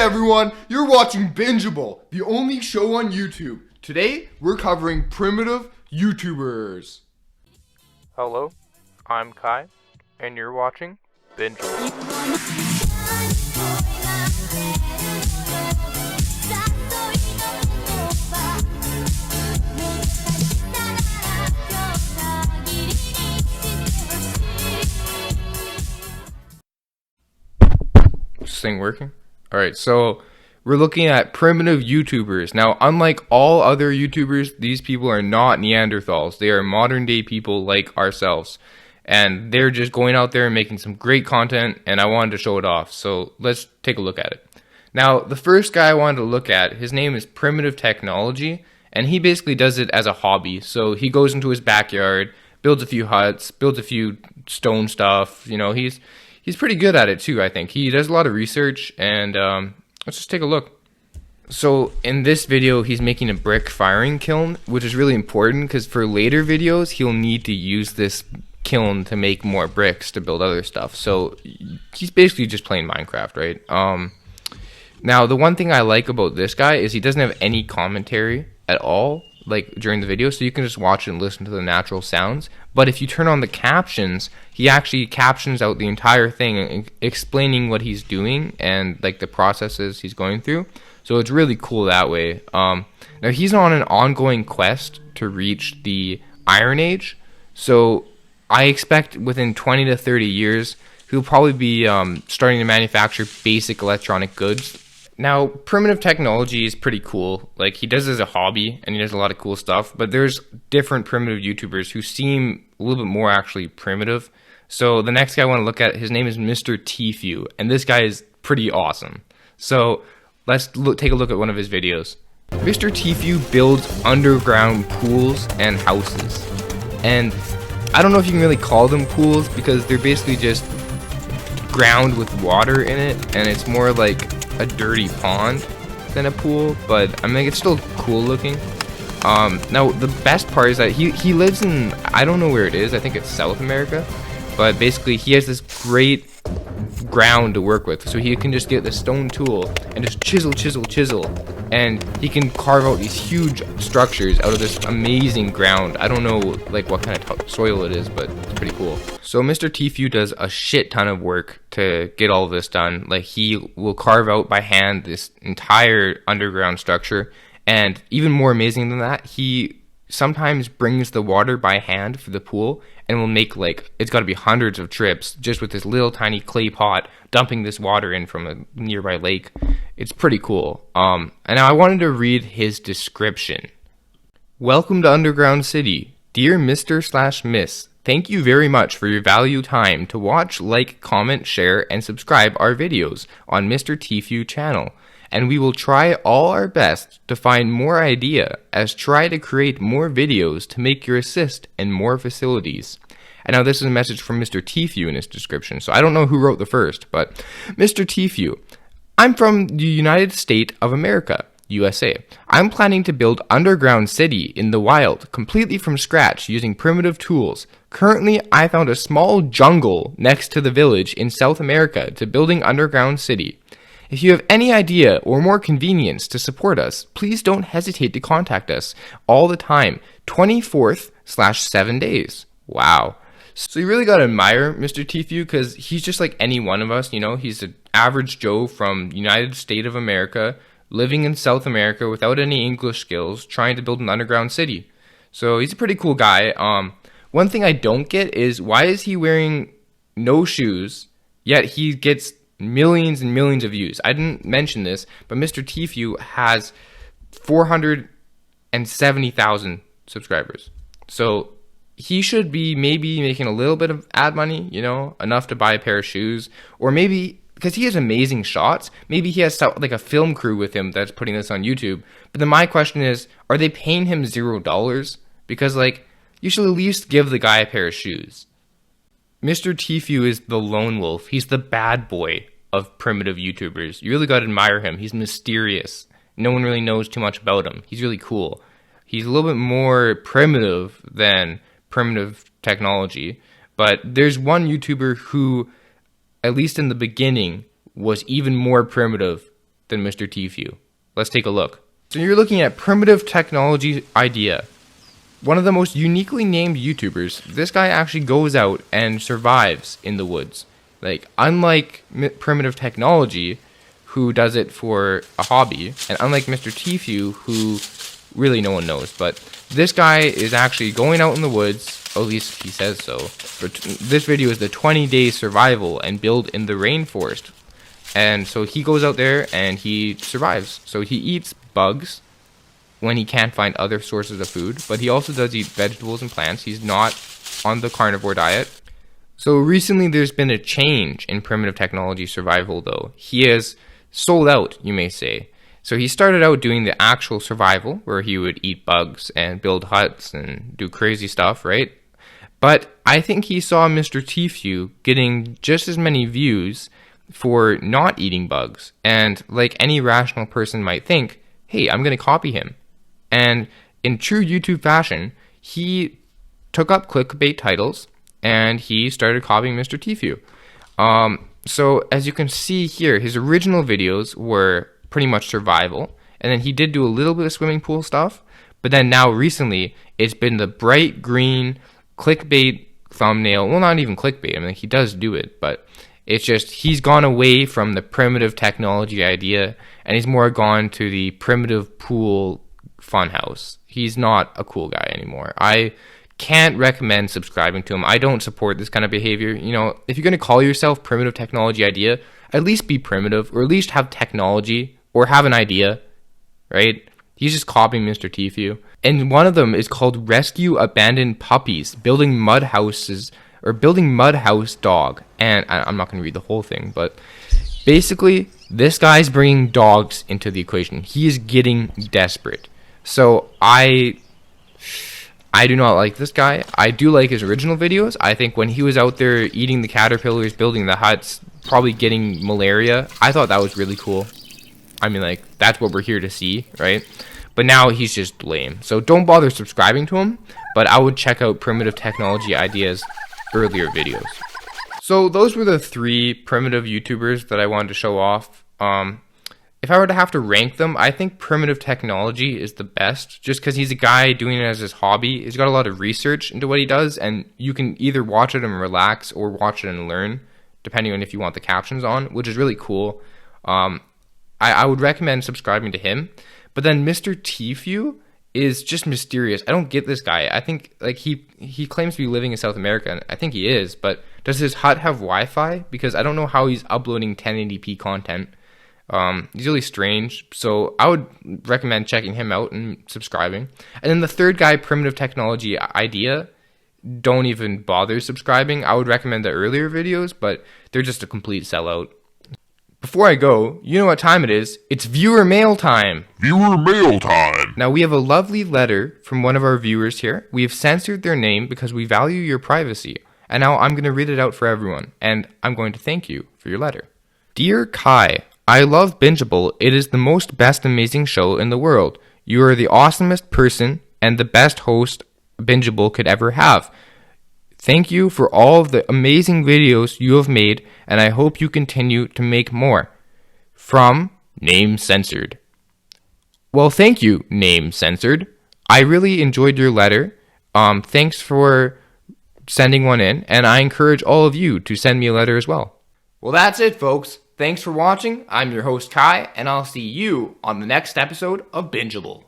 everyone, you're watching Bingeable, the only show on YouTube. Today, we're covering primitive YouTubers. Hello, I'm Kai, and you're watching Bingeable. Is this thing working? Alright, so we're looking at primitive YouTubers. Now, unlike all other YouTubers, these people are not Neanderthals. They are modern day people like ourselves. And they're just going out there and making some great content, and I wanted to show it off. So let's take a look at it. Now, the first guy I wanted to look at, his name is Primitive Technology, and he basically does it as a hobby. So he goes into his backyard, builds a few huts, builds a few stone stuff. You know, he's pretty good at it too, I think. He does a lot of research, and let's just take a look. So in this video, he's making a brick firing kiln, which is really important because for later videos, he'll need to use this kiln to make more bricks to build other stuff. So he's basically just playing Minecraft, right? Now, the one thing I like about this guy is he doesn't have any commentary at all, like during the video, so you can just watch it and listen to the natural sounds. But if you turn on the captions, he actually captions out the entire thing, explaining what he's doing and like the processes he's going through. So it's really cool that way. Now he's on an ongoing quest to reach the Iron Age, so I expect within 20 to 30 years he'll probably be starting to manufacture basic electronic goods. Now, Primitive Technology is pretty cool. Like, he does it as a hobby, and he does a lot of cool stuff, but there's different primitive YouTubers who seem a little bit more actually primitive. So the next guy I want to look at, his name is Mr. Tfue, and this guy is pretty awesome. So let's take a look at one of his videos. Mr. Tfue builds underground pools and houses. And I don't know if you can really call them pools because they're basically just ground with water in it, and it's more like a dirty pond than a pool, but I mean, it's still cool looking. Now the best part is that he lives in, I don't know where it is, I think it's South America, but basically he has this great ground to work with, so he can just get the stone tool and just chisel, and he can carve out these huge structures out of this amazing ground. I don't know like what kind of soil it is, but it's pretty cool. So Mr. Tfue does a shit ton of work to get all of this done. Like, he will carve out by hand this entire underground structure, and even more amazing than that, he sometimes brings the water by hand for the pool and will make, like, it's got to be hundreds of trips just with this little tiny clay pot dumping this water in from a nearby lake. It's pretty cool. And now I wanted to read his description. Welcome to Underground City. Dear Mr./Miss, thank you very much for your valuable time to watch, like, comment, share, and subscribe our videos on Mr. Tfue channel. And we will try all our best to find more idea as try to create more videos to make your assist in more facilities. And now this is a message from Mr. Tfue in his description, so I don't know who wrote the first, but Mr. Tfue, I'm from the United States of America, USA. I'm planning to build underground city in the wild, completely from scratch using primitive tools. Currently, I found a small jungle next to the village in South America to building underground city. If you have any idea or more convenience to support us, please don't hesitate to contact us all the time, 24/7 days. Wow. So you really got to admire Mr. Tfue because he's just like any one of us, you know, he's an average Joe from the United States of America, living in South America without any English skills, trying to build an underground city. So he's a pretty cool guy. One thing I don't get is why is he wearing no shoes, yet he gets millions and millions of views. I didn't mention this, but Mr. Tfue has 470,000 subscribers. So he should be maybe making a little bit of ad money, you know, enough to buy a pair of shoes, or maybe because he has amazing shots, maybe he has like a film crew with him that's putting this on YouTube. But then my question is, are they paying him $0? Because like, you should at least give the guy a pair of shoes. Mr. Tfue is the lone wolf. He's the bad boy of primitive YouTubers. You really got to admire him. He's mysterious. No one really knows too much about him. He's really cool. He's a little bit more primitive than Primitive Technology. But there's one YouTuber who, at least in the beginning, was even more primitive than Mr. Tfue. Let's take a look. So you're looking at Primitive Technology Idea. One of the most uniquely named YouTubers. This guy actually goes out and survives in the woods. Like, unlike Primitive Technology, who does it for a hobby, and unlike Mr. Tfue, who really no one knows, but this guy is actually going out in the woods, at least he says so. This video is the 20-day survival and build in the rainforest. And so he goes out there and he survives. So he eats bugs when he can't find other sources of food, but he also does eat vegetables and plants. He's not on the carnivore diet. So recently there's been a change in Primitive Technology survival though. He has sold out, you may say. So he started out doing the actual survival where he would eat bugs and build huts and do crazy stuff, right? But I think he saw Mr. Tfue getting just as many views for not eating bugs. And like any rational person might think, hey, I'm going to copy him. And in true YouTube fashion, he took up clickbait titles and he started copying Mr. Tfue. So as you can see here, his original videos were pretty much survival. And then he did do a little bit of swimming pool stuff. But then now recently, it's been the bright green clickbait thumbnail. Well, not even clickbait. I mean, he does do it, but it's just he's gone away from the Primitive Technology Idea and he's more gone to the primitive pool funhouse. He's not a cool guy anymore. I can't recommend subscribing to him. I don't support this kind of behavior. You know, if you're going to call yourself Primitive Technology Idea, at least be primitive or at least have technology or have an idea, right? He's just copying Mr. Tfue. And one of them is called Rescue Abandoned Puppies, Building Mud Houses, or Building Mud House Dog. And I'm not going to read the whole thing, but basically, this guy's bringing dogs into the equation. He is getting desperate. So I do not like this guy. I do like his original videos. I think when he was out there eating the caterpillars, building the huts, probably getting malaria, I thought that was really cool. I mean, like, that's what we're here to see, right? But now he's just lame. So don't bother subscribing to him, but I would check out Primitive Technology Ideas' earlier videos. So those were the 3 primitive YouTubers that I wanted to show off. If I were to have to rank them, I think Primitive Technology is the best, just because he's a guy doing it as his hobby. He's got a lot of research into what he does, and you can either watch it and relax or watch it and learn, depending on if you want the captions on, which is really cool. I would recommend subscribing to him. But then Mr. Tfue is just mysterious. I don't get this guy. I think like he claims to be living in South America, and I think he is, but does his hut have Wi-Fi? Because I don't know how he's uploading 1080p content. He's really strange, so I would recommend checking him out and subscribing. And then the third guy, Primitive Technology Idea, don't even bother subscribing. I would recommend the earlier videos, but they're just a complete sellout. Before I go, you know what time it is. It's viewer mail time. Viewer mail time. Now we have a lovely letter from one of our viewers here. We have censored their name because we value your privacy. And now I'm going to read it out for everyone, and I'm going to thank you for your letter. Dear Kai, I love Bingeable. It is the most best amazing show in the world. You are the awesomest person and the best host Bingeable could ever have. Thank you for all of the amazing videos you have made, and I hope you continue to make more. From Name Censored. Well, thank you, Name Censored. I really enjoyed your letter. Thanks for sending one in, and I encourage all of you to send me a letter as well. Well, that's it, folks. Thanks for watching. I'm your host, Kai, and I'll see you on the next episode of Bingeable.